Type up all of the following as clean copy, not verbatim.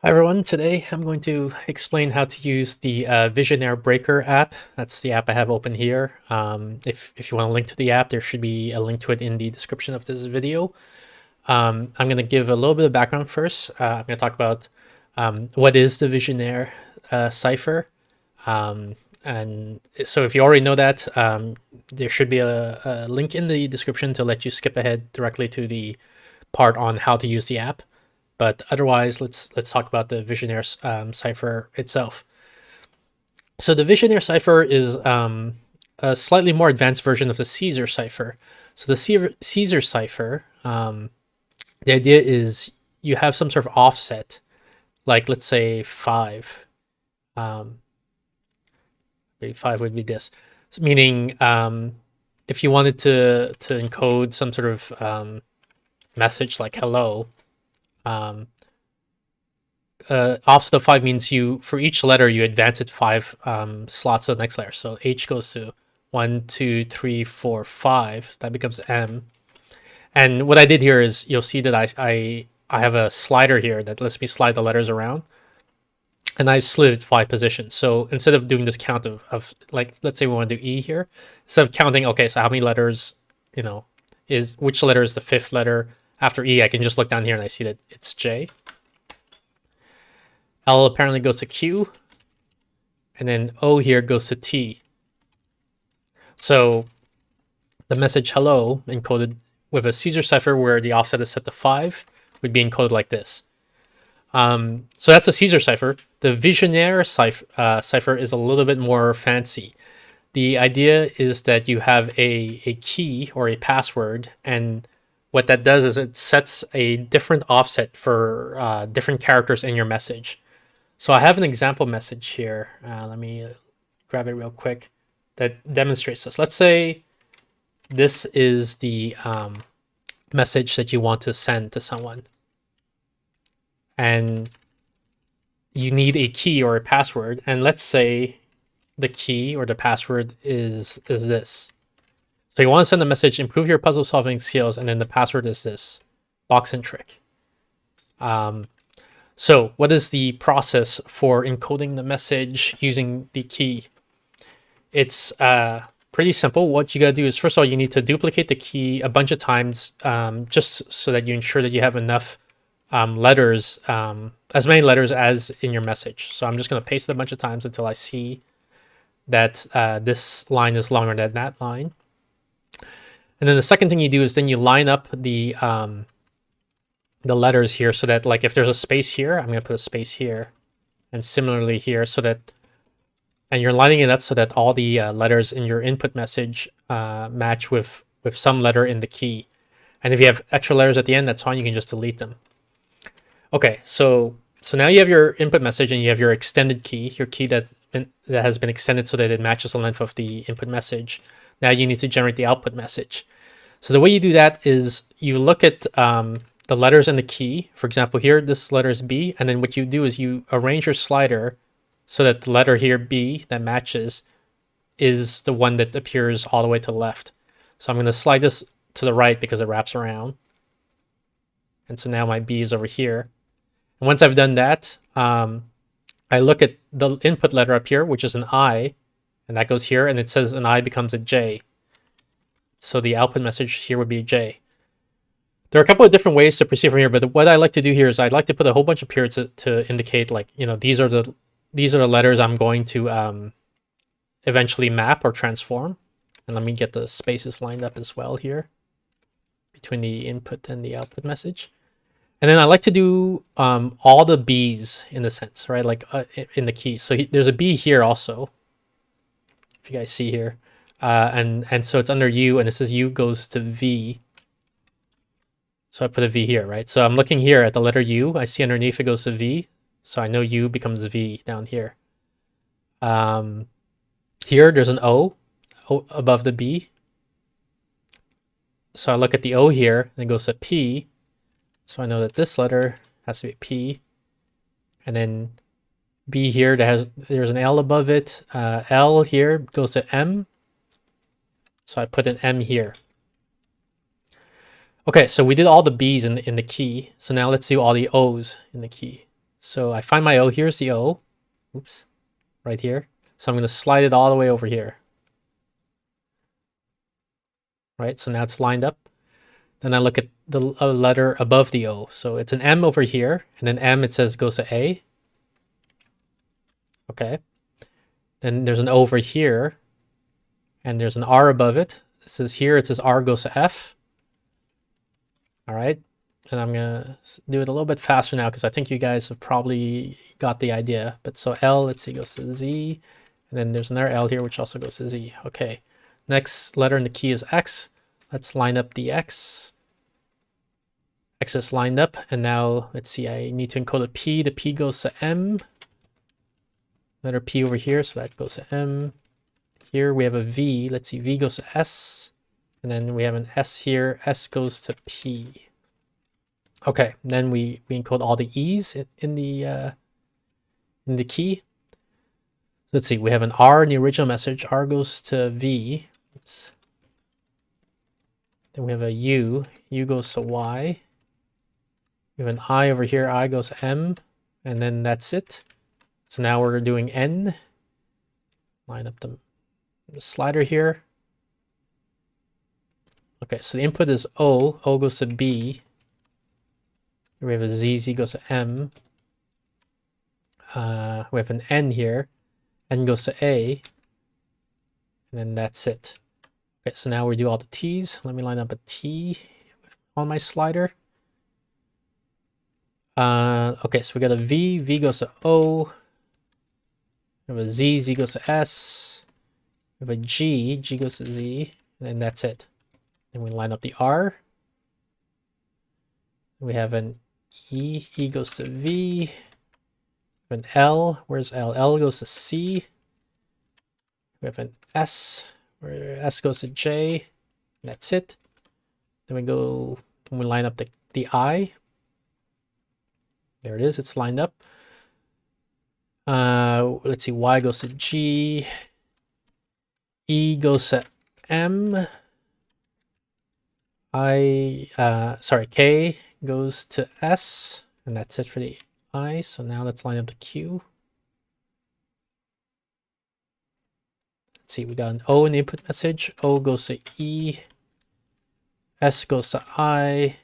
Hi everyone, today I'm going to explain how to use the Vigenère Breaker app. That's the app I have open here. If you want a link to the app, there should be a link to it in the description of this video. I'm going to give a little bit of background first. I'm going to talk about what is the Vigenère Cipher. And so if you already know that, there should be a link in the description to let you skip ahead directly to the part on how to use the app. But otherwise, let's talk about the Vigenère cipher itself. So the Vigenère cipher is a slightly more advanced version of the Caesar cipher. So the Caesar cipher, the idea is you have some sort of offset, like let's say 5. Maybe 5 would be this, so meaning if you wanted to encode some sort of message like hello. Offset of 5 means you, for each letter, you advance it 5 slots to the next letter. So H goes to 1, 2, 3, 4, 5. That becomes M. And what I did here is you'll see that I have a slider here that lets me slide the letters around. And I've slid it 5 positions. So instead of doing this count of like, let's say we want to do E here, instead of counting, okay, so how many letters, which letter is the 5th letter after E, I can just look down here and I see that it's J. L apparently goes to Q, and then O here goes to T. So the message hello, encoded with a Caesar cipher where the offset is set to 5, would be encoded like this. So that's a Caesar cipher. The Vigenère cipher is a little bit more fancy. The idea is that you have a key or a password, and what that does is it sets a different offset for different characters in your message. So I have an example message here. Let me grab it real quick that demonstrates this. Let's say this is the message that you want to send to someone. And you need a key or a password. And let's say the key or the password is this. So you want to send a message, improve your puzzle solving skills, and then the password is this, box and trick. So what is the process for encoding the message using the key? It's pretty simple. What you gotta do is, first of all, you need to duplicate the key a bunch of times, just so that you ensure that you have enough letters, as many letters as in your message. So I'm just gonna paste it a bunch of times until I see that this line is longer than that line. And then the second thing you do is then you line up the letters here so that, like, if there's a space here, I'm going to put a space here, and similarly here, so that, and you're lining it up so that all the letters in your input message match with some letter in the key. And if you have extra letters at the end, that's fine. You can just delete them. Okay, so now you have your input message and you have your extended key, your key that has been extended so that it matches the length of the input message. Now you need to generate the output message. So the way you do that is you look at the letters in the key. For example, here, this letter is B. And then what you do is you arrange your slider so that the letter here, B, that matches, is the one that appears all the way to the left. So I'm going to slide this to the right because it wraps around. And so now my B is over here. And once I've done that, I look at the input letter up here, which is an I, and that goes here, and it says an I becomes a J. So the output message here would be J. There are a couple of different ways to proceed from here, but what I like to do here is I'd like to put a whole bunch of periods to indicate, like, these are the letters I'm going to eventually map or transform. And let me get the spaces lined up as well here between the input and the output message. And then I like to do all the B's in the sense, right? Like in the key. So there's a B here also, if you guys see here. And so it's under U, and it says U goes to V. So I put a V here, right? So I'm looking here at the letter U. I see underneath it goes to V. So I know U becomes V down here. Here, there's an O above the B. So I look at the O here, and it goes to P. So I know that this letter has to be P. And then B here, there's an L above it. L here goes to M. So I put an M here. Okay, so we did all the B's in the key. So now let's do all the O's in the key. So I find my O. Here's the O. Oops. Right here. So I'm going to slide it all the way over here. Right? So now it's lined up. Then I look at the letter above the O. So it's an M over here. And then M, it says goes to A. Okay. Then there's an O over here. And there's an R above it. It says here, it says R goes to F. All right. And I'm going to do it a little bit faster now because I think you guys have probably got the idea. But so L, let's see, goes to Z. And then there's another L here, which also goes to Z. Okay. Next letter in the key is X. Let's line up the X. X is lined up. And now, let's see, I need to encode a P. The P goes to M. Letter P over here, so that goes to M. Here we have a V. Let's see, V goes to S. And then we have an S here. S goes to P. Okay, then we encode all the E's in the key. Let's see, we have an R in the original message. R goes to V. Oops. Then we have a U. U goes to Y. We have an I over here. I goes to M. And then that's it. So now we're doing N. Line up the slider here. Okay, so the input is O. O goes to B. We have a Z. Z goes to M. We have an N here. N goes to A. And then that's it. Okay, so now we do all the T's. Let me line up a T on my slider. Okay, so we got a V. V goes to O. We have a Z. Z goes to S. We have a G. G goes to Z. And then that's it. Then we line up the R. We have an E. E goes to V. An L. Where's L? L goes to C. We have an S. Where S goes to J. That's it. Then we line up the I. There it is. It's lined up. Let's see. Y goes to G. E goes to M. K goes to S. And that's it for the I. So now let's line up the Q. Let's see, we got an O in the input message. O goes to E. S goes to I.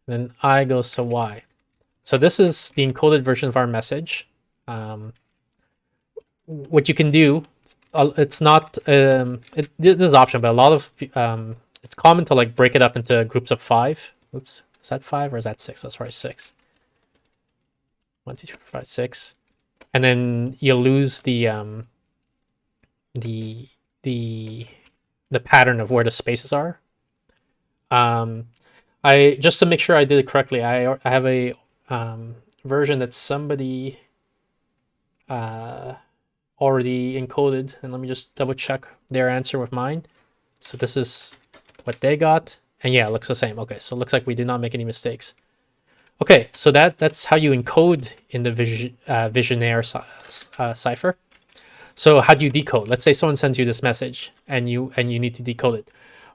Then I goes to Y. So this is the encoded version of our message. What you can do, it's not, this is optional, but a lot of, it's common to like break it up into groups of 5. Oops, is that 5 or is that 6? That's probably 6. 1, 2, 3, 4, 5, 6. And then you'll lose the pattern of where the spaces are. I just to make sure I did it correctly, I have a version that somebody already encoded, and let me just double check their answer with mine. So this is what they got, and yeah, it looks the same. Okay, so it looks like we did not make any mistakes. Okay, so that's how you encode in the Vigenère cipher. So how do you decode? Let's say someone sends you this message and you need to decode it.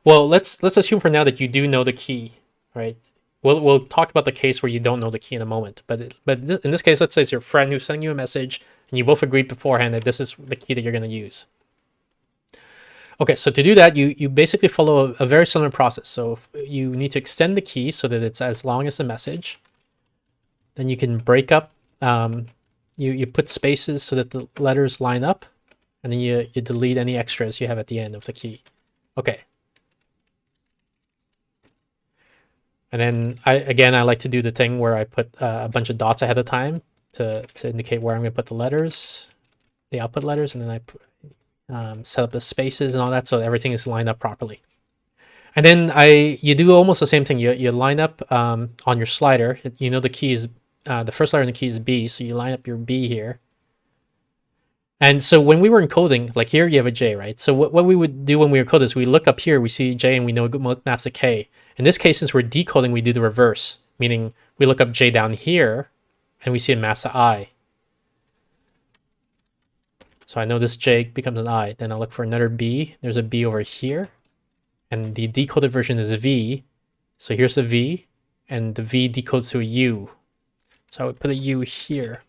Well, let's assume for now that you do know the key, right? We'll talk about the case where you don't know the key in a moment. But in this case, let's say it's your friend who's sending you a message and you both agreed beforehand that this is the key that you're going to use. Okay, so to do that, you basically follow a very similar process. So you need to extend the key so that it's as long as the message. Then you can break up, you put spaces so that the letters line up, and then you delete any extras you have at the end of the key. Okay. And then I like to do the thing where I put a bunch of dots ahead of time to indicate where I'm going to put the letters, the output letters, and then I put, set up the spaces and all that so everything is lined up properly. And then you do almost the same thing. You line up on your slider. You know the key is the first letter in the key is B, so you line up your B here. And so when we were encoding, like here you have a J, right? So what we would do when we encode is we look up here, we see J, and we know it maps to K. In this case, since we're decoding, we do the reverse, meaning we look up J down here, and we see it maps to I. So I know this J becomes an I. Then I'll look for another B. There's a B over here. And the decoded version is V. So here's the V. And the V decodes to a U. So I would put a U here.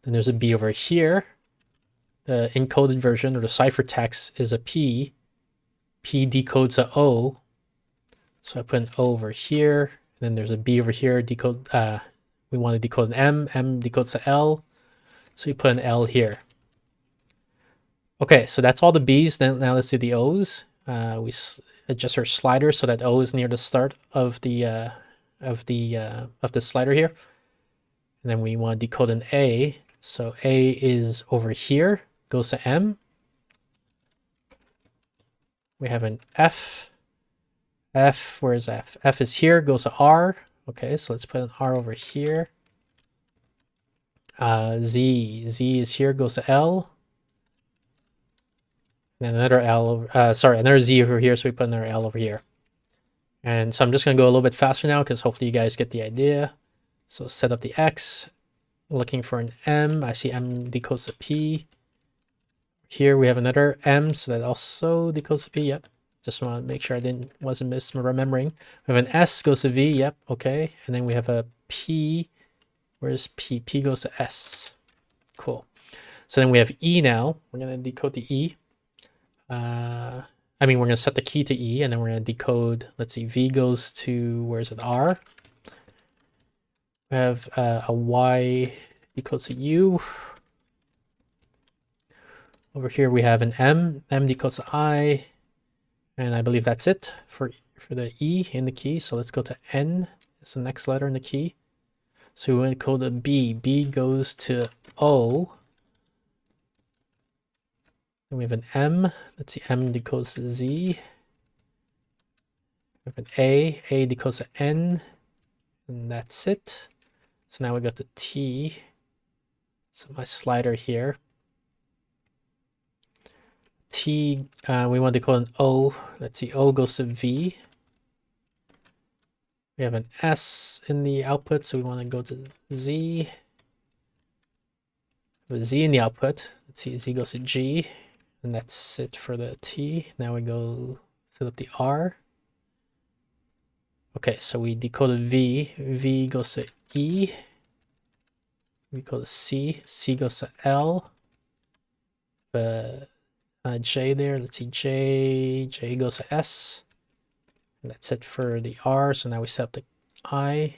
Then there's a B over here. The encoded version or the ciphertext is a P. P decodes a O. So I put an O over here. And then there's a B over here. Decode. We want to decode an M. M decodes a L. So you put an L here. Okay, so that's all the B's. Then now let's do the O's. We adjust our slider so that O is near the start of the slider here. And then we want to decode an A. So A is over here, goes to M. We have an F. F, where's F? F is here, goes to R. Okay, so let's put an R over here. Z is here, goes to L. And another L, another Z over here, so we put another L over here. And so I'm just going to go a little bit faster now because hopefully you guys get the idea. So set up the X, looking for an M. I see M decodes to P. Here we have another M, so that also decodes to P. Yep. Just want to make sure I wasn't misremembering. We have an S goes to V. Yep. Okay. And then we have a P. Where's P? P goes to S. Cool. So then we have E now. We're going to decode the E. We're going to set the key to E, and then we're going to decode, let's see, V goes to, where's it, R. We have a Y decodes to U. Over here we have an M. M decodes to I. And I believe that's it for the E in the key. So let's go to N. It's the next letter in the key. So we want to code a B. B goes to O. Then we have an M. Let's see, M decodes to Z. We have an A. A decodes to N. And that's it. So now we got the T. So my slider here. T, we want to call an O. Let's see, O goes to V. We have an S in the output, so we want to go to Z. We have a Z in the output. Let's see, Z goes to G. And that's it for the T. Now we go set up the R. Okay, so we decoded V. V goes to E. We go to C. C goes to L. J there. Let's see, J goes to S. And that's it for the R. So now we set up the I.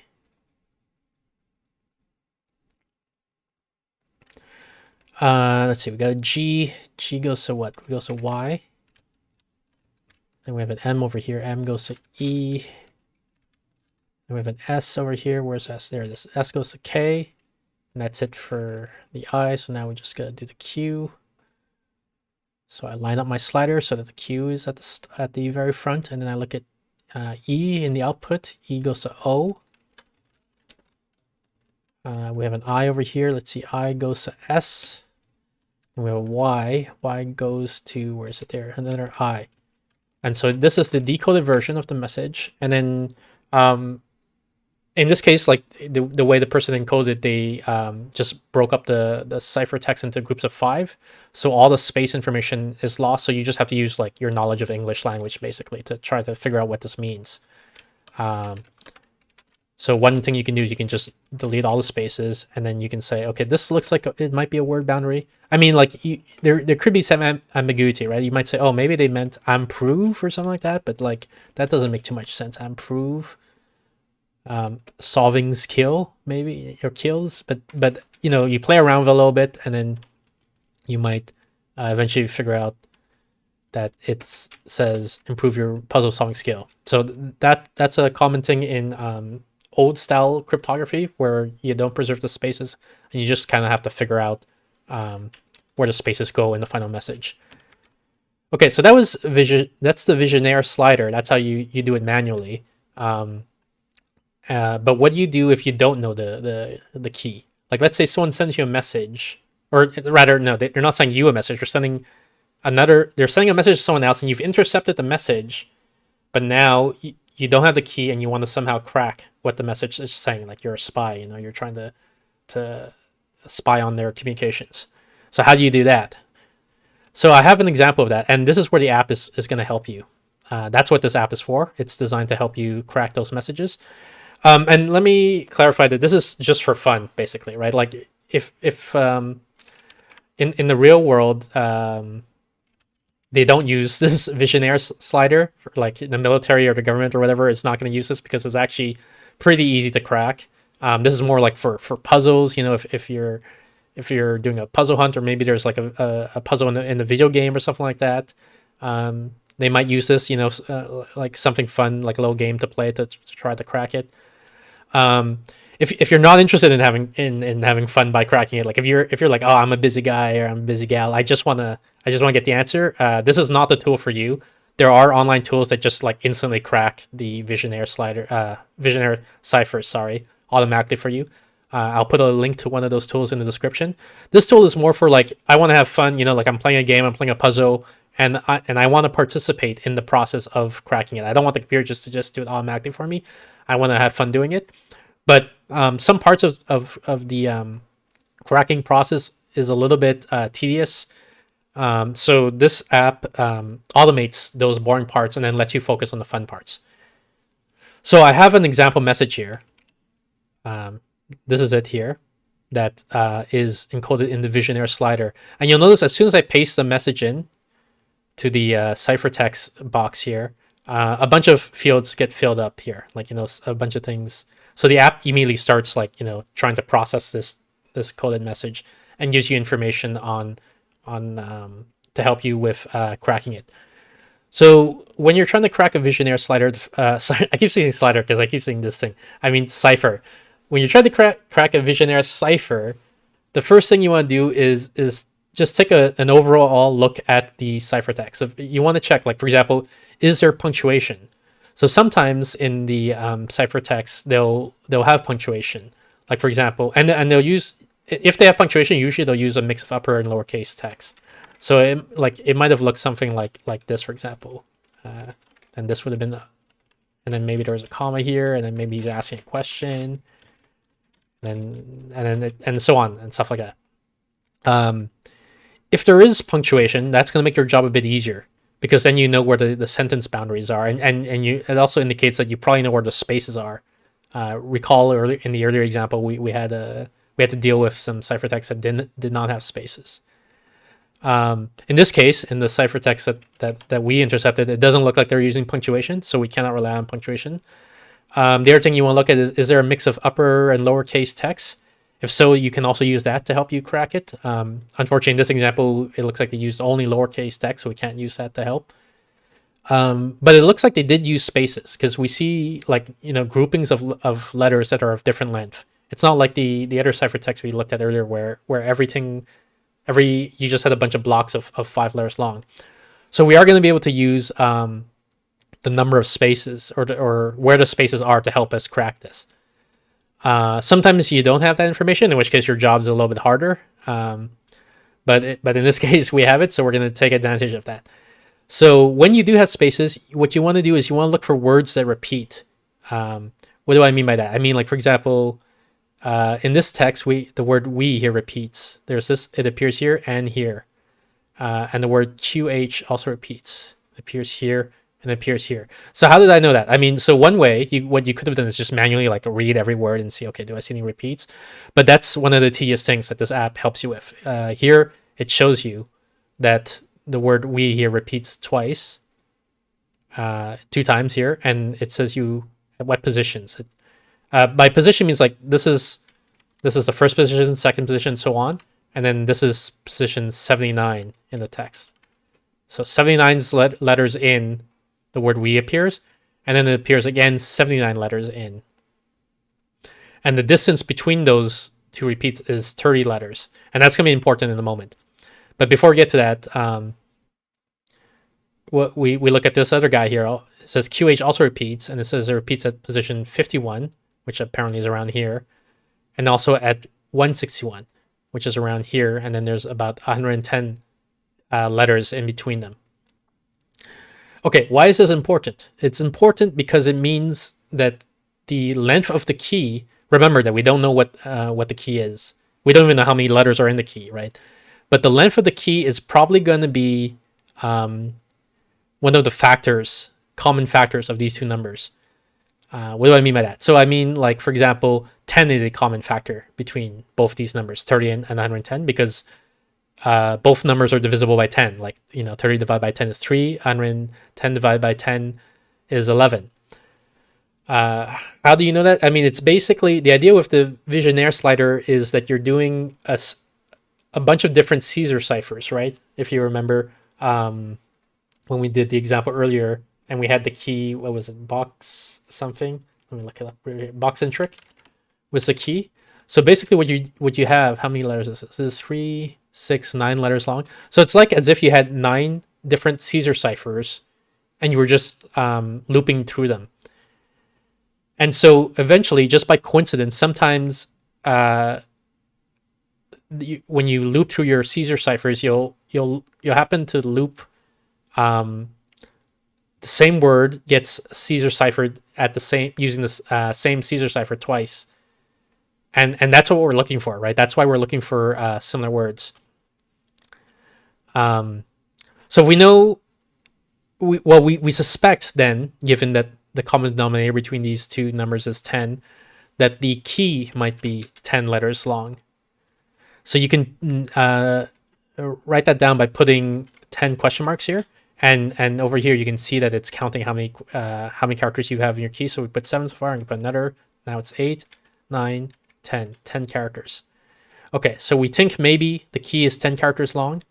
Let's see, we got a G. G goes to what? It goes to Y. Then we have an M over here. M goes to E. Then we have an S over here. Where's S? There it is. S goes to K. And that's it for the I. So now we just gotta do the Q. So I line up my slider so that the Q is at the very front, and then I look at E in the output. E goes to O. We have an I over here. Let's see, I goes to S. And we have a Y. Y goes to, where is it there? Another I. And so this is the decoded version of the message. And then in this case, like the way the person encoded, they just broke up the ciphertext into groups of 5. So all the space information is lost. So you just have to use like your knowledge of English language basically to try to figure out what this means. So one thing you can do is you can just delete all the spaces, and then you can say, okay, this looks like it might be a word boundary. I mean, like there could be some ambiguity, right? You might say, oh, maybe they meant improve or something like that, but like that doesn't make too much sense. Improve. Solving skill, maybe your kills, but you know, you play around with it a little bit, and then you might eventually figure out that it says improve your puzzle solving skill. So that's a common thing in old style cryptography, where you don't preserve the spaces and you just kind of have to figure out where the spaces go in the final message. Okay, so that was that's the Vigenère slider. That's how you do it manually. But what do you do if you don't know the key? Like, let's say someone sends you a message, or rather, no, they're not sending you a message. They're sending a message to someone else, and you've intercepted the message, but now you don't have the key, and you want to somehow crack what the message is saying. Like, you're a spy, you know, you're trying to spy on their communications. So how do you do that? So I have an example of that, and this is where the app is going to help you. That's what this app is for. It's designed to help you crack those messages. And let me clarify that this is just for fun, basically, right? Like if in the real world, they don't use this Vigenère slider for, like the military or the government or whatever is not going to use this because it's actually pretty easy to crack. This is more like for puzzles, you know, if you're doing a puzzle hunt, or maybe there's like a puzzle in the video game or something like that. They might use this, you know, like something fun, like a little game to play to try to crack it. If you're not interested in having fun by cracking it, like if you're like, oh, I'm a busy guy or I'm a busy gal, I just wanna get the answer. This is not the tool for you. There are online tools that just like instantly crack the Vigenère ciphers, sorry, automatically for you. I'll put a link to one of those tools in the description. This tool is more for like, I want to have fun, you know, like I'm playing a game, I'm playing a puzzle, and I want to participate in the process of cracking it. I don't want the computer to just do it automatically for me. I want to have fun doing it. But some parts of the cracking process is a little bit tedious. So this app automates those boring parts and then lets you focus on the fun parts. So I have an example message here. This is it here that is encoded in the Vigenère slider. And you'll notice as soon as I paste the message in to the ciphertext box here, a bunch of fields get filled up here, like, you know, a bunch of things. So the app immediately starts, like, you know, trying to process this coded message and gives you information on to help you with cracking it. So when you're trying to crack a Vigenère slider, I keep saying slider because I keep saying this thing. I mean cipher. When you're trying to crack a Vigenère cipher, the first thing you want to do is just take an overall look at the ciphertext. So you want to check, like, for example, is there punctuation? So sometimes in the ciphertext, they'll have punctuation. Like, for example, and they'll use, if they have punctuation, usually they'll use a mix of upper and lowercase text. So it might have looked something like this, for example. And this would have been, and then maybe there was a comma here, and then maybe he's asking a question, and so on and stuff like that. If there is punctuation, that's going to make your job a bit easier, because then you know where the sentence boundaries are, and it also indicates that you probably know where the spaces are. Recall in the earlier example, we had to deal with some ciphertext that did not have spaces. In this case, in the ciphertext that we intercepted, it doesn't look like they're using punctuation, so we cannot rely on punctuation. The other thing you want to look at is there a mix of upper and lowercase text? If so, you can also use that to help you crack it. Unfortunately, in this example, it looks like they used only lowercase text, so we can't use that to help. But it looks like they did use spaces, because we see, like, you know, groupings of letters that are of different length. It's not like the other ciphertext we looked at earlier, where you just had a bunch of blocks of 5 letters long. So we are going to be able to use the number of spaces or where the spaces are to help us crack this. Sometimes you don't have that information, in which case your job's a little bit harder. But in this case, we have it, so we're going to take advantage of that. So when you do have spaces, what you want to do is you want to look for words that repeat. What do I mean by that? I mean, like, for example, in this text, the word "we" here repeats. There's this; it appears here and here, and the word "qh" also repeats. It appears here and appears here. So how did I know that? I mean, so one way, what you could have done is just manually, like, read every word and see, okay, do I see any repeats? But that's one of the tedious things that this app helps you with. Here, it shows you that the word "we" here repeats twice, 2 times here, and it says you at what positions. By position means, like, this is the first position, second position, so on, and then this is position 79 in the text. So 79's letters in, the word "we" appears, and then it appears again 79 letters in. And the distance between those 2 repeats is 30 letters, and that's going to be important in a moment. But before we get to that, we look at this other guy here. It says QH also repeats, and it says it repeats at position 51, which apparently is around here, and also at 161, which is around here, and then there's about 110 letters in between them. Okay, why is this important? It's important because it means that the length of the key, remember that we don't know what the key is. We don't even know how many letters are in the key, right? But the length of the key is probably going to be one of the common factors of these 2 numbers. What do I mean by that? So I mean, like, for example, 10 is a common factor between both these numbers, 30 and 110, because both numbers are divisible by 10. Like, 30 divided by 10 is 3, 110 divided by 10 is 11. How do you know that? I mean, it's basically the idea with the Vigenère slider is that you're doing a bunch of different Caesar ciphers, right? If you remember, when we did the example earlier, and we had the key, what was it, box something? Let me look it up. Box and trick was the key. So basically what you have, how many letters is this? This is 3, 6, 9 letters long. So it's like as if you had 9 different Caesar ciphers and you were just looping through them. And so eventually, just by coincidence, sometimes when you loop through your Caesar ciphers, you'll happen to loop the same word gets Caesar ciphered at the same using this same Caesar cipher twice, and that's what we're looking for, right? That's why we're looking for similar words. So we know, we suspect then, given that the common denominator between these two numbers is 10, that the key might be 10 letters long. So you can write that down by putting 10 question marks here. And over here, you can see that it's counting how many characters you have in your key. So we put 7 so far, and we put another. Now it's 8, 9, 10. 10 characters. Okay, so we think maybe the key is 10 characters long.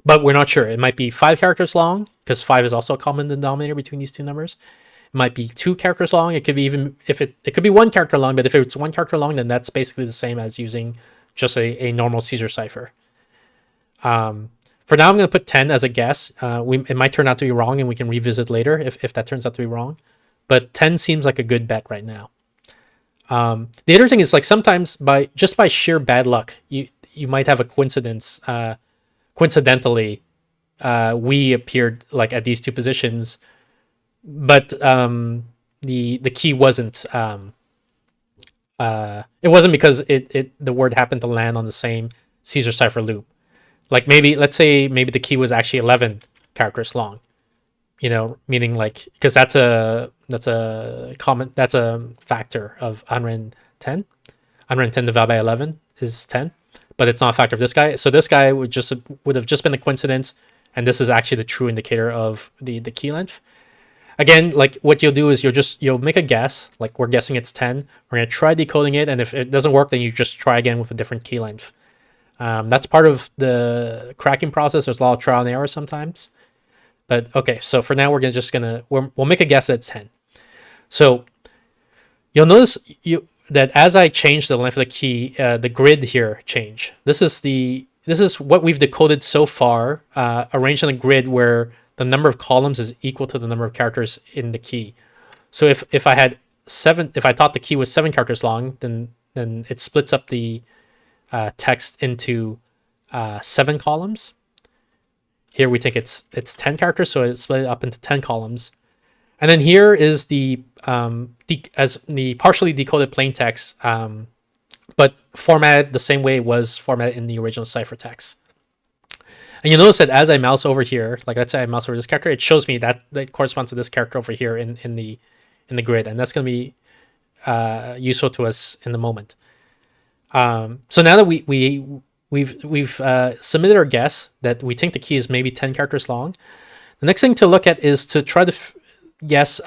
But we're not sure. It might be 5 characters long, because 5 is also a common denominator between these two numbers. It might be 2 characters long. It could be even, if it could be 1 character long, but if it's 1 character long, then that's basically the same as using just a normal Caesar cipher. For now, I'm going to put 10 as a guess. It might turn out to be wrong, and we can revisit later if that turns out to be wrong. But 10 seems like a good bet right now. The other thing is, like, sometimes by sheer bad luck, you might have a coincidence. Coincidentally, we appeared like at these two positions, but the key wasn't. It wasn't because the word happened to land on the same Caesar cipher loop. Like, let's say maybe the key was actually 11 characters long, meaning, like, because that's a factor of 110. 110 divided by 11 is 10, but it's not a factor of this guy. So this guy would have just been a coincidence, and this is actually the true indicator of the key length. Again, like, what you'll do is you'll make a guess, like we're guessing it's 10. We're gonna try decoding it, and if it doesn't work, then you just try again with a different key length. That's part of the cracking process. There's a lot of trial and error sometimes. But okay, so for now, we'll make a guess that it's 10. So you'll notice that as I change the length of the key, the grid here change. This is what we've decoded so far, arranged on a grid where the number of columns is equal to the number of characters in the key. So if I had 7, if I thought the key was 7 characters long, then it splits up the text into 7 columns. Here we think it's 10 characters, so it's split up into 10 columns. And then here is the partially decoded plain text, but formatted the same way it was formatted in the original ciphertext. And you'll notice that as I mouse over here, like let's say I mouse over this character, it shows me that corresponds to this character over here in the grid, and that's going to be useful to us in the moment. So now that we've submitted our guess that we think the key is maybe 10 characters long, the next thing to look at is to try to guess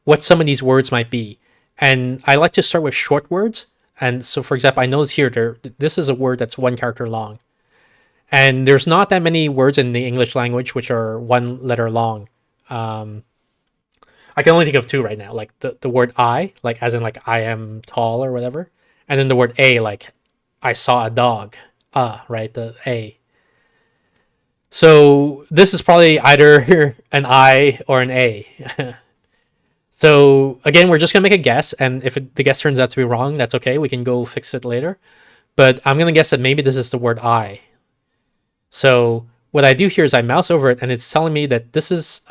what some of these words might be. And I like to start with short words. And so, for example, I notice here this is a word that's 1 character long. And there's not that many words in the English language which are 1 letter long. I can only think of 2 right now, like the word I, like as in like I am tall or whatever. And then the word A, like I saw a dog, right? The A. So this is probably either an I or an A. So again, we're just going to make a guess. And if the guess turns out to be wrong, that's okay. We can go fix it later. But I'm going to guess that maybe this is the word I. So what I do here is I mouse over it, and it's telling me that this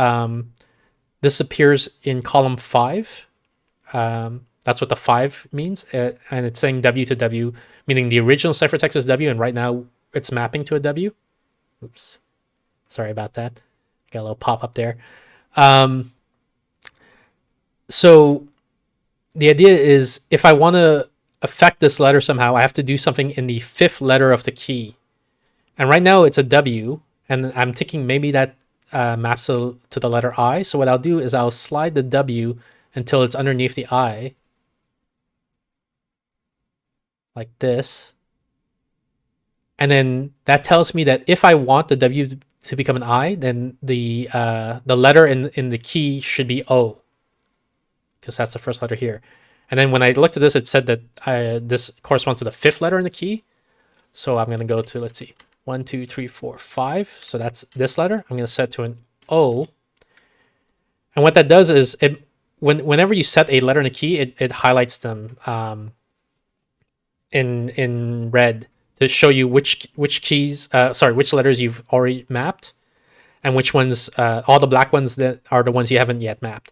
appears in column 5. That's what the 5 means. And it's saying W to W, meaning the original ciphertext is W, and right now it's mapping to a W. Oops. Sorry about that. Got a little pop up there. So the idea is if I want to affect this letter somehow, I have to do something in the fifth letter of the key. And right now it's a W, and I'm thinking maybe that maps to the letter I. So what I'll do is I'll slide the W until it's underneath the I, like this. And then that tells me that if I want the W to become an I, then the letter in the key should be O, because that's the first letter here. And then when I looked at this, it said that this corresponds to the fifth letter in the key. So I'm going to go to, let's see, 1, 2, 3, 4, 5. So that's this letter. I'm going to set to an O. And what that does is whenever you set a letter in a key, it highlights them in red to show you which letters you've already mapped, and which ones, all the black ones that are the ones you haven't yet mapped.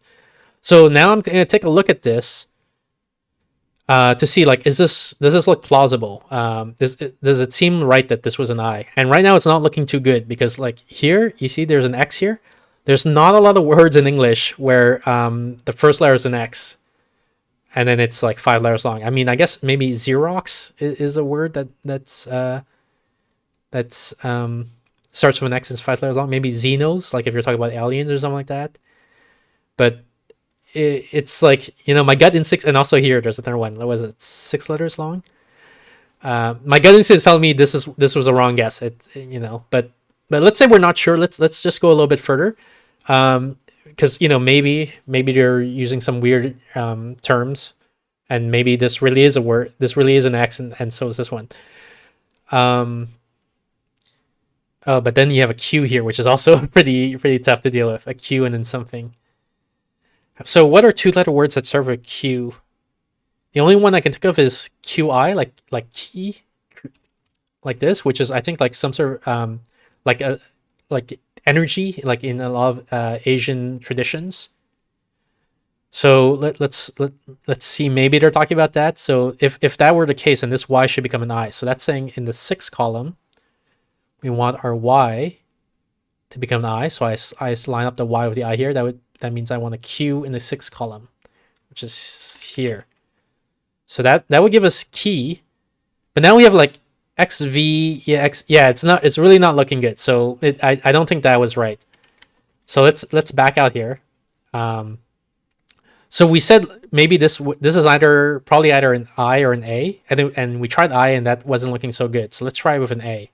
So now I'm going to take a look at this to see, like, does this look plausible? Does it seem right that this was an I? And right now it's not looking too good, because like here, you see there's an X here. There's not a lot of words in English where the first letter is an X, and then it's like 5 letters long. I mean, I guess maybe Xerox is a word that's starts with an X and is 5 letters long. Maybe Xenos, like if you're talking about aliens or something like that. But it's like, my gut instinct, and also here there's another one. What was it? 6 letters long. My gut instinct is telling me this was a wrong guess. But let's say we're not sure. Let's just go a little bit further. Because maybe they're using some weird terms, and maybe this really is a word. This really is an X, and so is this one. But then you have a Q here, which is also pretty tough to deal with. A Q and then something. So what are 2-letter words that start with a Q? The only one I can think of is QI, like key, like this, which is, I think, like some sort of like energy, like in a lot of Asian traditions. So let's see. Maybe they're talking about that. So if that were the case, then this Y should become an I. So that's saying in the 6th column, we want our Y to become an I. So I line up the Y with the I here. That means I want a Q in the 6th column, which is here. So that would give us key, but now we have like XV. It's really not looking good. So I don't think that was right. So let's back out here. So we said maybe this is probably either an I or an A, and we tried I and that wasn't looking so good. So let's try with an A,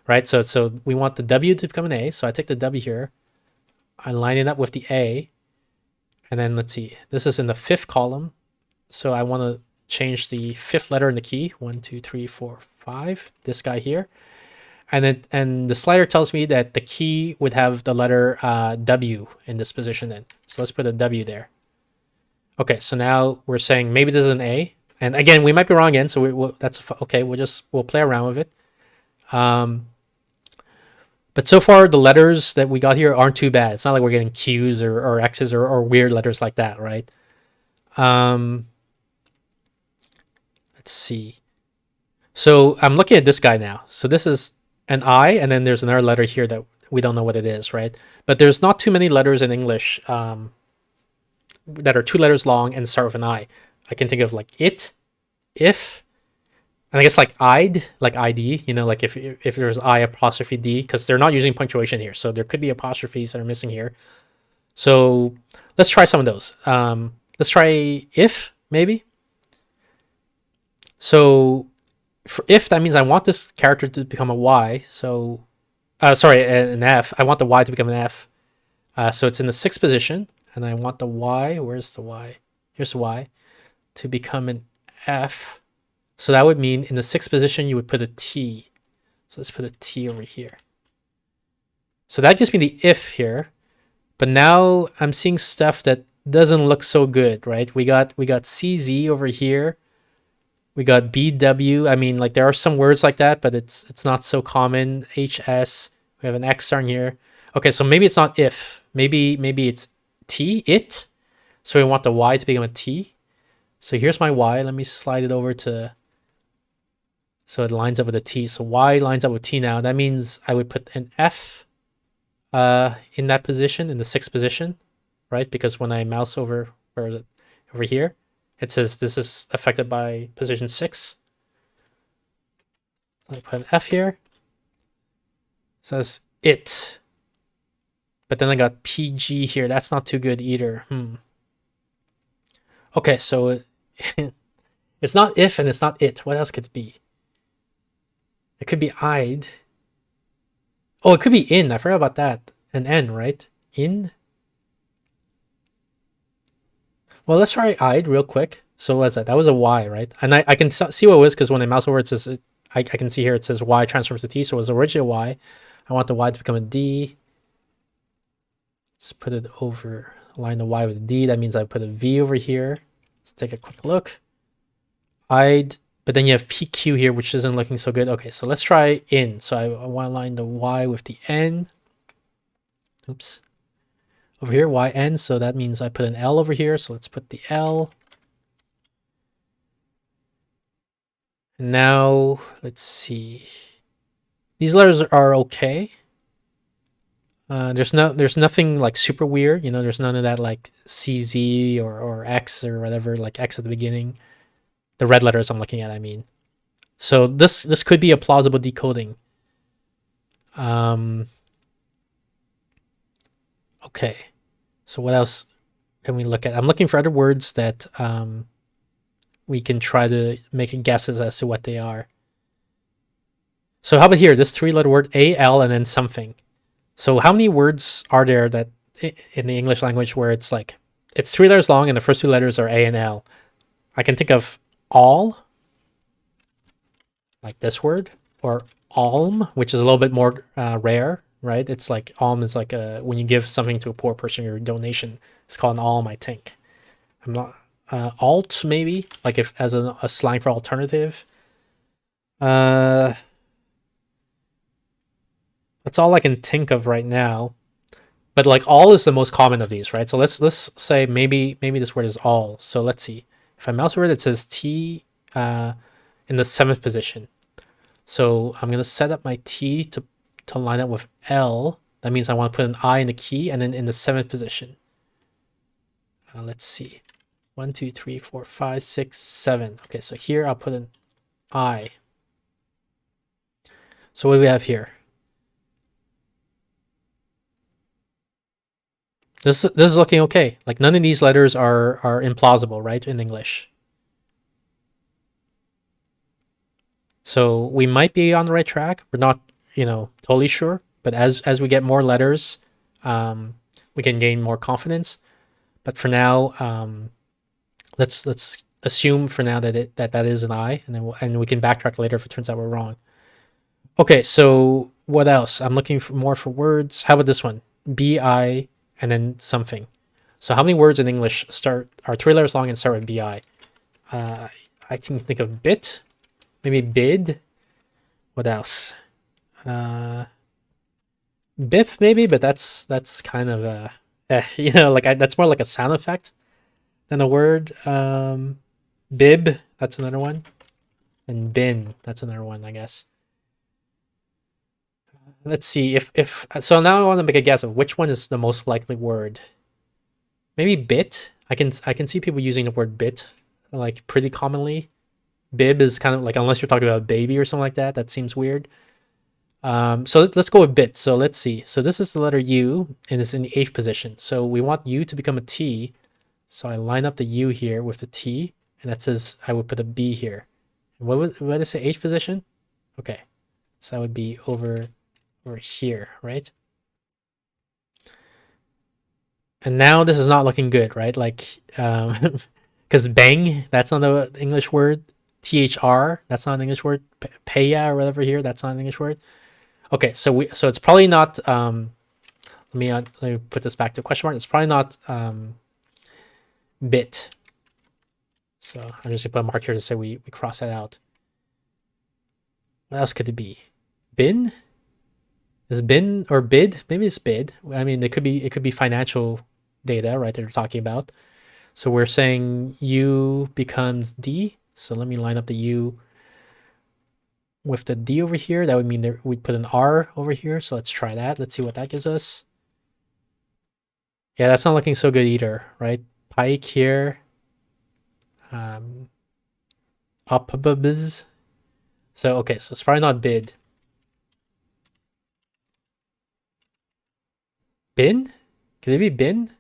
right? So we want the W to become an A. So I take the W here, I line it up with the A, and then let's see. This is in the 5th column, so I want to change the 5th letter in the key. 1, 2, 3, 4, 5. This guy here, and the slider tells me that the key would have the letter W in this position. Then, so let's put a W there. Okay, so now we're saying maybe this is an A, and again we might be wrong again. So that's okay. We'll play around with it. But so far the letters that we got here aren't too bad. It's not like we're getting Q's or X's or weird letters like that, right? Let's see. So I'm looking at this guy now. So this is an I, and then there's another letter here that we don't know what it is, right? But there's not too many letters in English that are 2 letters long and start with an I. I can think of like it, if, and I guess like I'd, like ID, like if there's I apostrophe D, because they're not using punctuation here. So there could be apostrophes that are missing here. So let's try some of those. Let's try if, maybe. So for if, that means I want this character to become a Y. So, an F. I want the Y to become an F. So it's in the 6th position, and I want the Y. Where's the Y? Here's the Y to become an F. So that would mean in the 6th position, you would put a T. So let's put a T over here. So that gives me the if here. But now I'm seeing stuff that doesn't look so good, right? We got CZ over here. We got BW. I mean, like there are some words like that, but it's not so common. HS. We have an X on here. Okay, so maybe it's not if. Maybe it's T, it. So we want the Y to become a T. So here's my Y. Let me slide it over to... So it lines up with a T. So Y lines up with T now. That means I would put an F in that position, in the 6th position, right? Because when I mouse over Where is it? Over here. It says this is affected by position 6. Let me put an F here. It says it. But then I got PG here. That's not too good either. Okay, so it's not if and it's not it. What else could it be? It could be I'd. Oh, it could be in. I forgot about that. An N, right? In. Well, let's try I'd real quick. So what's that? That was a Y, right? And I can see what it was because when I mouse over it says, I can see here it says Y transforms to T. So it was originally Y. I want the Y to become a D. Just put it over, align the Y with a D. That means I put a V over here. Let's take a quick look. I'd, but then you have PQ here, which isn't looking so good. Okay, so let's try in. So I want to align the Y with the N. Oops. Over here, YN, so that means I put an L over here. So let's put the L. And now, let's see. These letters are okay. There's nothing like super weird. You know, there's none of that like CZ or X or whatever, like X at the beginning. The red letters I'm looking at, I mean. So this could be a plausible decoding. Okay. So what else can we look at? I'm looking for other words that we can try to make guesses as to what they are. So how about here? This 3-letter word AL and then something. So how many words are there that in the English language where it's like it's 3 letters long and the first 2 letters are A and L? I can think of all, like this word, or alm, which is a little bit more rare, right? It's like alm is like when you give something to a poor person, your donation. It's called an alm, I think. I'm not alt maybe, like if as a slang for alternative. That's all I can think of right now. But like all is the most common of these, right? So let's say maybe this word is all. So let's see. If I mouse over it, it says T in the 7th position. So I'm gonna set up my T to line up with L. That means I want to put an I in the key and then in the 7th position. Let's see. 1, 2, 3, 4, 5, 6, 7. Okay, so here I'll put an I. So what do we have here? This is looking okay. Like none of these letters are implausible, right, in English. So we might be on the right track. We're not, totally sure. But as we get more letters, we can gain more confidence. But for now, let's assume for now that that is an I, and then we can backtrack later if it turns out we're wrong. Okay, so what else? I'm looking for more for words. How about this one? BI and then something. So how many words in English are 3 letters long and start with BI? I can think of bit, maybe bid. What else? Biff maybe, but that's kind of that's more like a sound effect than a word. Bib, that's another one, and bin, that's another one, I guess. Let's see if so. Now I want to make a guess of which one is the most likely word. Maybe bit. I can see people using the word bit like pretty commonly. Bib is kind of like, unless you're talking about a baby or something like that, that seems weird. So let's go with bit. So let's see. So this is the letter U and it's in the 8th position. So we want U to become a T. So I line up the U here with the T, and that says I would put a B here. What is the 8th position? Okay, so that would be over here, right? And now this is not looking good, right? Like, because bang, that's not an English word. THR, that's not an English word. Paya or whatever here, that's not an English word. Okay, so it's probably not. Let me put this back to question mark. It's probably not bit. So I'm just gonna put a mark here to say we cross that out. What else could it be? Bin? Is bin or bid? Maybe it's bid. I mean, it could be financial data, right? That we're talking about. So we're saying U becomes D. So let me line up the U with the D over here. That would mean we'd put an R over here. So let's try that. Let's see what that gives us. Yeah, that's not looking so good either, right? Pike here. Upbiz. So okay, so it's probably not bid. Bin? Could it be bin?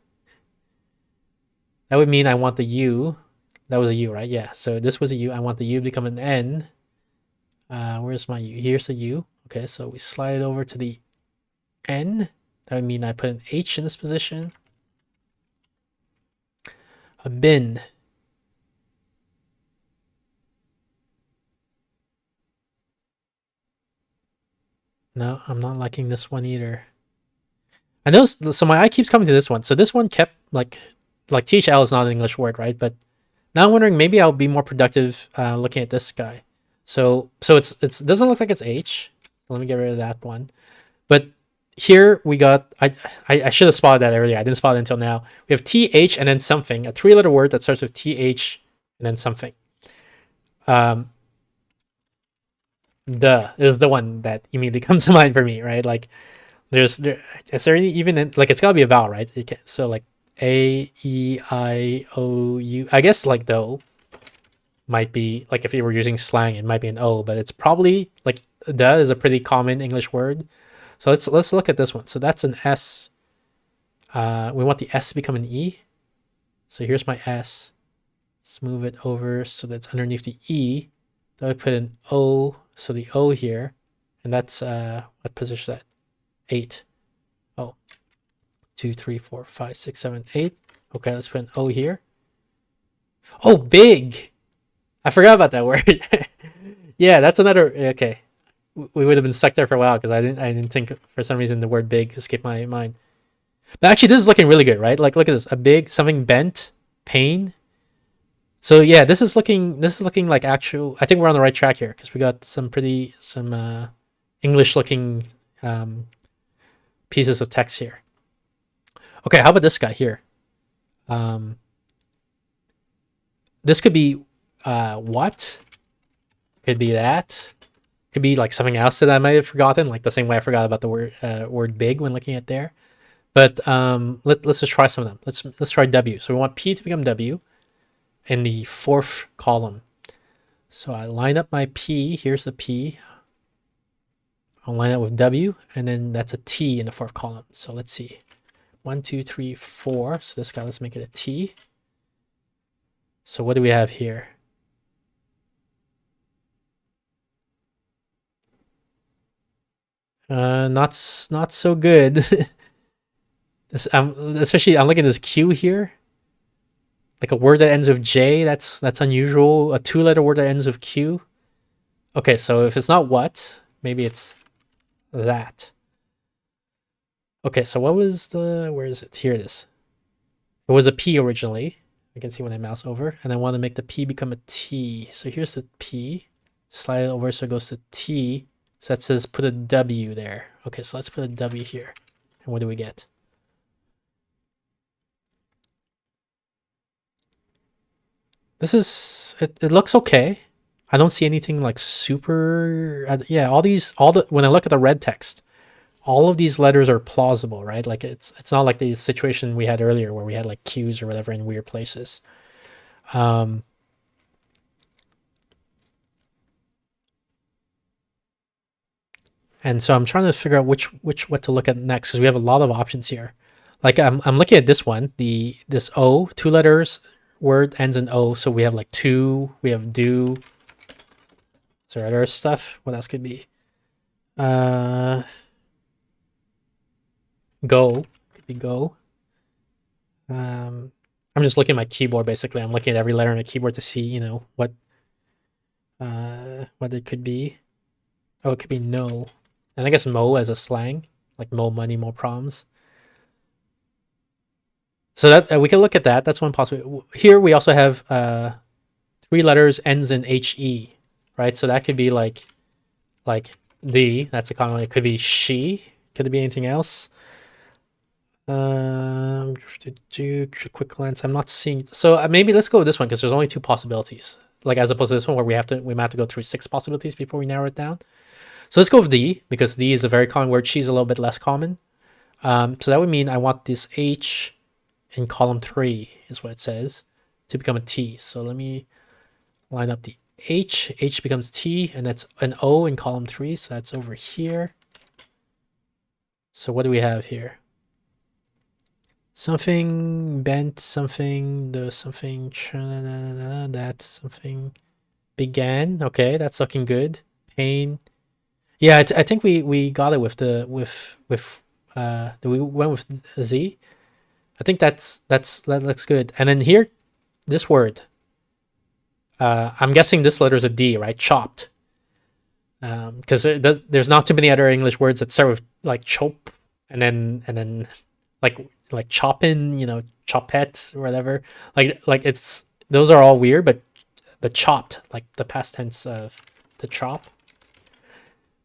That would mean I want the U. That was a U, right? Yeah. So this was a U. I want the U to become an N. Where's my U? Here's the U. Okay, so we slide it over to the N. That would mean I put an H in this position. A bin. No, I'm not liking this one either. I know, so my eye keeps coming to this one. So this one kept like THL is not an English word, right? But now I'm wondering maybe I'll be more productive looking at this guy. So it doesn't look like it's H. Let me get rid of that one. But here we got, I should have spotted that earlier. I didn't spot it until now. We have TH and then something, a 3-letter word that starts with TH and then something. The is the one that immediately comes to mind for me, right? Like is there even like it's gotta be a vowel, right? So like A, E, I, O, U. I guess like though might be like if you were using slang, it might be an O, but it's probably like the is a pretty common English word. So let's look at this one. So that's an S. We want the S to become an E. So here's my S. Let's move it over so that's underneath the E. Then I put an O, so the O here, and that's what position is that? 8. Oh, 2, 3, 4, 5, 6, 7, 8. Okay, let's put an O here. Oh, big. I forgot about that word. Yeah, that's another. Okay, we would have been stuck there for a while because I didn't think for some reason the word big escaped my mind. But actually, this is looking really good, right? Like, look at this: a big something bent, pain. So yeah, this is looking like actual. I think we're on the right track here because we got some English looking pieces of text here. Okay, how about this guy here? This could be what? Could be that. Could be like something else that I might have forgotten, like the same way I forgot about the word big when looking at there. But let's just try some of them. Let's try W. So we want P to become W in the 4th column. So I line up my P. Here's the P. I'll line up with W, and then that's a T in the 4th column. So let's see. 1, 2, 3, 4. So this guy, let's make it a T. So what do we have here? Not so good. Especially I'm looking at this Q here. Like a word that ends with J, that's unusual. A 2-letter word that ends with Q. Okay, so if it's not what, maybe it's that. Okay, so what was where is it? Here it is. It was a P originally. I can see when I mouse over, and I want to make the P become a T. So here's the P. Slide it over so it goes to T. So that says put a W there. Okay, so let's put a W here. And what do we get? This is, it looks okay. I don't see anything like super, yeah, when I look at the red text, all of these letters are plausible, right? Like it's not like the situation we had earlier where we had like Q's or whatever in weird places. And so I'm trying to figure out what to look at next because we have a lot of options here. Like I'm looking at this one, this O, 2 letters, word ends in O, so we have like to, we have do. Is there other stuff? What else could be? Go. Could be go. I'm just looking at my keyboard basically. I'm looking at every letter on the keyboard to see, what it could be. Oh, it could be no. And I guess mo as a slang, like mo money, mo problems. So that we can look at that. That's one possibility. Here we also have 3 letters ends in HE, right? So that could be like the. That's a common one. It could be she. Could it be anything else? Quick glance. I'm not seeing. So maybe let's go with this one because there's only 2 possibilities. Like as opposed to this one where we might have to go through 6 possibilities before we narrow it down. So let's go with the because the is a very common word. She's a little bit less common. So that would mean I want this H in column 3 is what it says to become a T. So let me line up the H. H becomes T, and that's an O in column 3, so that's over here. So what do we have here? Something bent, something, the something, that's something began. Okay, that's looking good. Pain. Yeah, I think we got it with the we went with Z. I think that looks good. And then here, this word. I'm guessing this letter is a D, right? Chopped. Because there's not too many other English words that start with like chop, and then like choppin, you know, chopette or whatever. Like it's those are all weird, but the chopped, like the past tense of to chop,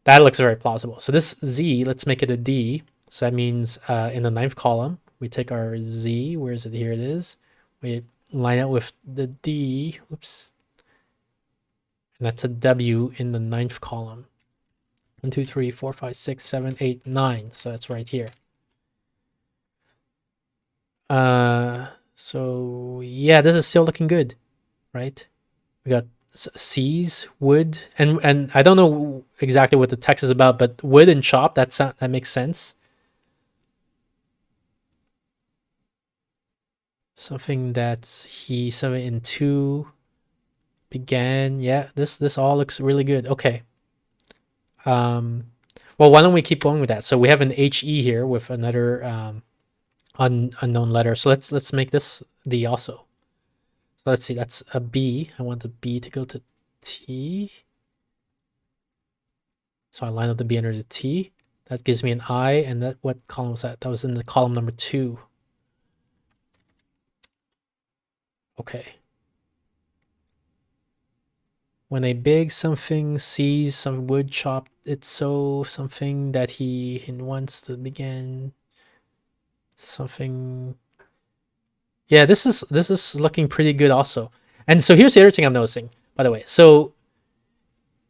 that looks very plausible. So this Z, let's make it a D. So that means in the 9th column, we take our Z. Where is it? Here it is. We line it with the D. Oops. And that's a W in the 9th column. 1, 2, 3, 4, 5, 6, 7, 8, 9. So that's right here. So yeah, this is still looking good, right? We got C's, wood, and I don't know exactly what the text is about, but wood and chop, that makes sense. Something that's something in 2 began. Yeah, this all looks really good. Okay. Well, why don't we keep going with that? So we have an HE here with another unknown letter. So let's make this D also. So let's see, that's a B. I want the B to go to T. So I line up the B under the T. That gives me an I, and that what column was that? That was in the column number 2. Okay. When a big something sees some wood chopped, it's so something that he wants to begin something. Yeah, this is looking pretty good also. And so here's the other thing I'm noticing, by the way. So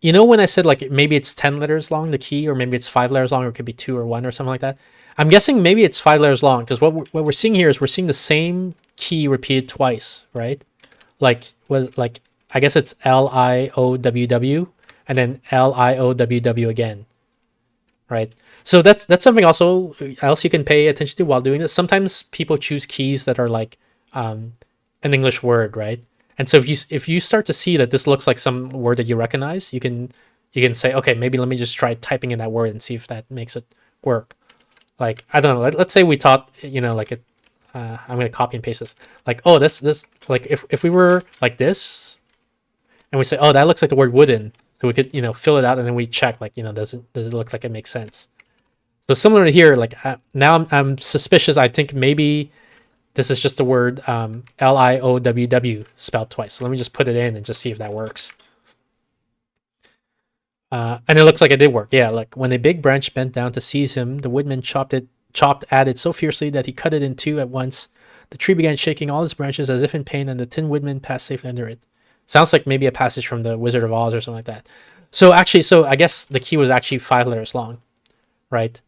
you know when I said like maybe it's 10 letters long, the key, or maybe it's 5 letters long, or it could be 2 or 1 or something like that. I'm guessing maybe it's 5 letters long, because what we're seeing here is we're seeing the same key repeated twice, right? Like I guess it's LIOWW and then LIOWW again, right? So that's something also else you can pay attention to while doing this. Sometimes people choose keys that are like an English word, right? And so if you start to see that this looks like some word that you recognize, you can say, okay, maybe let me just try typing in that word and see if that makes it work. Like, I don't know, let's say we taught, you know, like I'm gonna copy and paste this. Like, oh, this like if we were like this, and we say, oh, that looks like the word wooden, so we could, you know, fill it out, and then we check, like, you know, does it look like it makes sense? So similar to here, like now I'm suspicious. I think maybe this is just the word LIOWW spelled twice. So let me just put it in and just see if that works. And it looks like it did work. Yeah, like when a big branch bent down to seize him, the woodman chopped at it so fiercely that he cut it in 2 at once. The tree began shaking all its branches as if in pain, and the Tin Woodman passed safely under it. Sounds like maybe a passage from the Wizard of Oz or something like that. So actually, I guess the key was actually 5 letters long, right?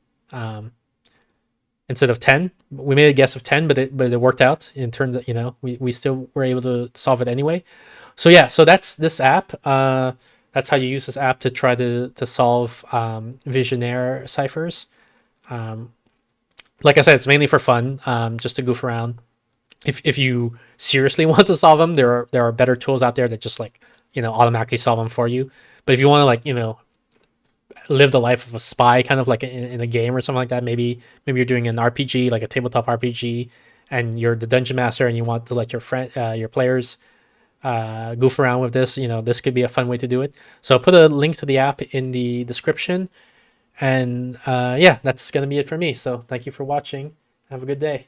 Instead of 10. We made a guess of 10, but it worked out in terms of, you know, we still were able to solve it anyway. So yeah, so that's this app. That's how you use this app to try to solve Vigenère ciphers. Like I said, it's mainly for fun, just to goof around. If you seriously want to solve them, there are better tools out there that just, like, you know, automatically solve them for you. But if you want to, like, you know, live the life of a spy, kind of like in a game or something like that, maybe you're doing an RPG, like a tabletop RPG, and you're the dungeon master and you want to let your players goof around with this, you know, this could be a fun way to do it. So I'll put a link to the app in the description. And yeah, that's gonna be it for me. So thank you for watching. Have a good day.